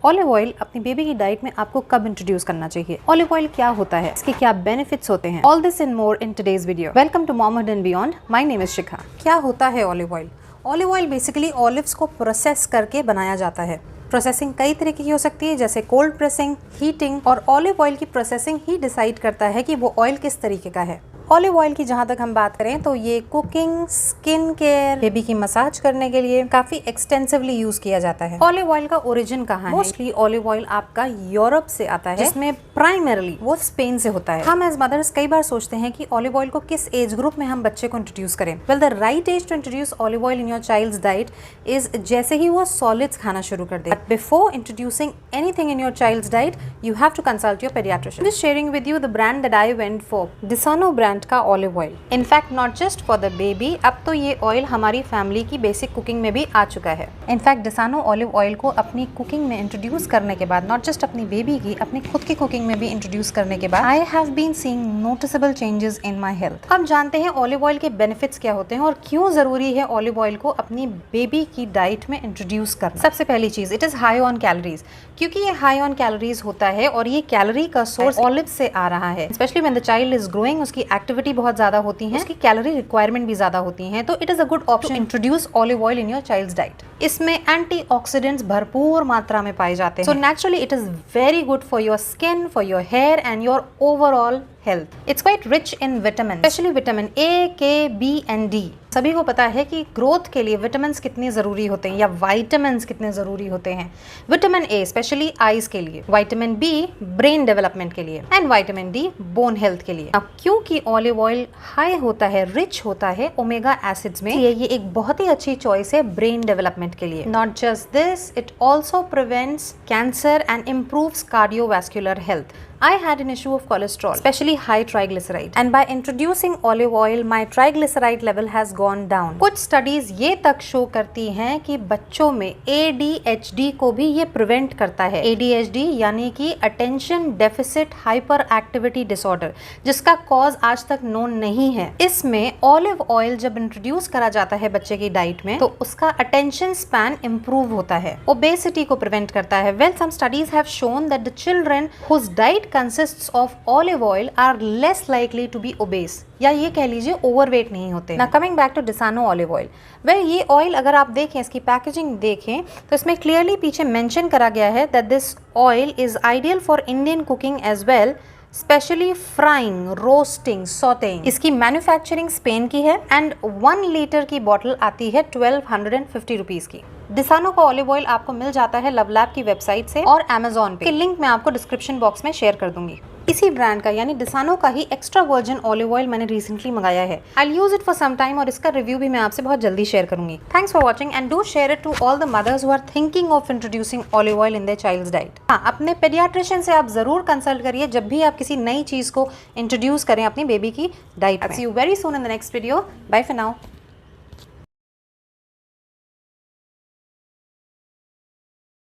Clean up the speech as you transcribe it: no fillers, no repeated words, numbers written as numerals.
Olive oil अपनी baby की diet में आपको कब इंट्रोड्यूस करना चाहिए, ऑलिव ऑयल क्या होता है, इसके क्या बेनिफिट्स होते हैं, all this and more in today's video. Welcome to momhood and beyond. My name is Shikha. क्या होता है olive oil? Olive oil basically olives को प्रोसेस करके बनाया जाता है। प्रोसेसिंग कई तरीके की हो सकती है, जैसे कोल्ड प्रेसिंग, हीटिंग, और ऑलिव ऑयल की प्रोसेसिंग ही डिसाइड करता है कि वो ऑयल किस तरीके का है। ऑलिव ऑयल की जहाँ तक हम बात करें तो ये कुकिंग, स्किन केयर, बेबी की मसाज करने के लिए काफी एक्सटेंसिवली यूज किया जाता है। ऑलिव ऑयल का ओरिजिन कहाँ है? मोस्टली ऑलिव ऑयल आपका यूरोप से आता है, जिसमें प्राइमरली वो स्पेन से होता है। हम एज मदर्स कई बार सोचते हैं कि ऑलिव ऑयल को किस एज ग्रुप में हम बच्चे को इंट्रोड्यूस करें। Well, the right age to introduce olive oil in your child's diet is जैसे ही वो सॉलिड्स खाना शुरू कर दे। But before introducing anything in your child's diet, you have to consult your paediatrician. Just sharing with you the brand that I went for, Disano brand का olive oil. In fact not just for the baby, अब तो ये oil हमारी family की basic cooking में भी आ चुका है। इनफैक्ट डिसानो ऑलिव ऑयल को अपनी कुकिंग में इंट्रोड्यूस करने के बाद, नॉट जस्ट अपनी बेबी की, अपनी खुद की कुकिंग में भी इंट्रोड्यूस करने के बाद, I have been seeing noticeable changes in my health. अब जानते हैं ऑलिव ऑयल के बेनिफिट्स क्या होते हैं और क्यों जरूरी है ऑलिव ऑयल को अपनी बेबी की डाइट में इंट्रोड्यूस करना। सबसे पहली चीज, it is high on calories. क्योंकि ये हाई ऑन कैलोरीज होता है और ये कैलोरी का सोर्स ऑलिव से आ रहा है, specially when the child is growing, उसकी एक्टिविटी बहुत ज्यादा होती है, उसकी कैलोरी रिक्वायरमेंट भी ज्यादा होती है, तो it is a good option introduce olive oil in your child's diet. इसमें एंटीऑक्सीडेंट्स भरपूर मात्रा में पाए जाते हैं, so naturally it is very good for your skin, for your hair and your overall health. It's quite rich in vitamin, especially vitamin A, K, B and D. सभी को पता है कि ग्रोथ के लिए विटामिन कितने जरूरी होते हैं या विटामिन कितने जरूरी होते हैं। विटामिन ए स्पेशली आईज के लिए, विटामिन बी ब्रेन डेवलपमेंट के लिए, and vitamin D bone health के लिए। अब क्योंकि ऑलिव ऑयल हाई होता है, रिच होता है ओमेगा एसिड्स में, ये एक बहुत ही अच्छी चॉइस है ब्रेन डेवलपमेंट के लिए। Not just this, it also prevents cancer and improves cardiovascular health. I had an issue of cholesterol, especially high triglyceride, and by introducing olive oil, my triglyceride level has gone down. कुछ studies ये तक show करती हैं कि बच्चों में ADHD को भी ये प्रिवेंट करता है। ADHD यानी कि attention deficit hyper activity disorder, जिसका कॉज आज तक नोन नहीं है। इसमें ऑलिव ऑयल जब इंट्रोड्यूस करा जाता है बच्चे की डाइट में, तो उसका अटेंशन स्पैन इंप्रूव होता है, ओबेसिटी को प्रिवेंट करता है। Well, some studies have shown that the children whose diet consists of olive oil are less likely to be obese, या ये कह लीजिए ओवरवेट नहीं होते। Now coming back to Desano olive oil, well, ये ऑयल अगर आप देखें, इसकी पैकेजिंग देखें, तो इसमें क्लियरली पीछे मेंशन करा गया है that this oil is ideal for Indian cooking as well, specially frying, roasting, sauteing. इसकी मैन्युफैक्चरिंग स्पेन की है एंड 1 लीटर की बॉटल आती है 1250 रुपीज की। डिसानो का ऑलिव ऑयल आपको मिल जाता है लव लैब की वेबसाइट से और अमेजोन पे, लिंक मैं आपको डिस्क्रिप्शन बॉक्स में शेयर कर दूंगी। इसी ब्रांड का यानी डिसानो का ही एक्स्ट्रा वर्जिन ऑलिव ऑयल मैंने रिसेंटली मंगाया है। I will use it for some time और इसका रिव्यू भी मैं आपसे बहुत जल्दी शेयर करूंगी। Thanks for watching and do share it to all the mothers who are thinking of introducing olive oil in their child's diet. हाँ, अपने पेडियाट्रिशियन से आप जरूर कंसल्ट करिए जब भी आप किसी नई चीज को इंट्रोड्यूस करें अपनी बेबी की डाइट में। See you very soon in the next video. Bye for now.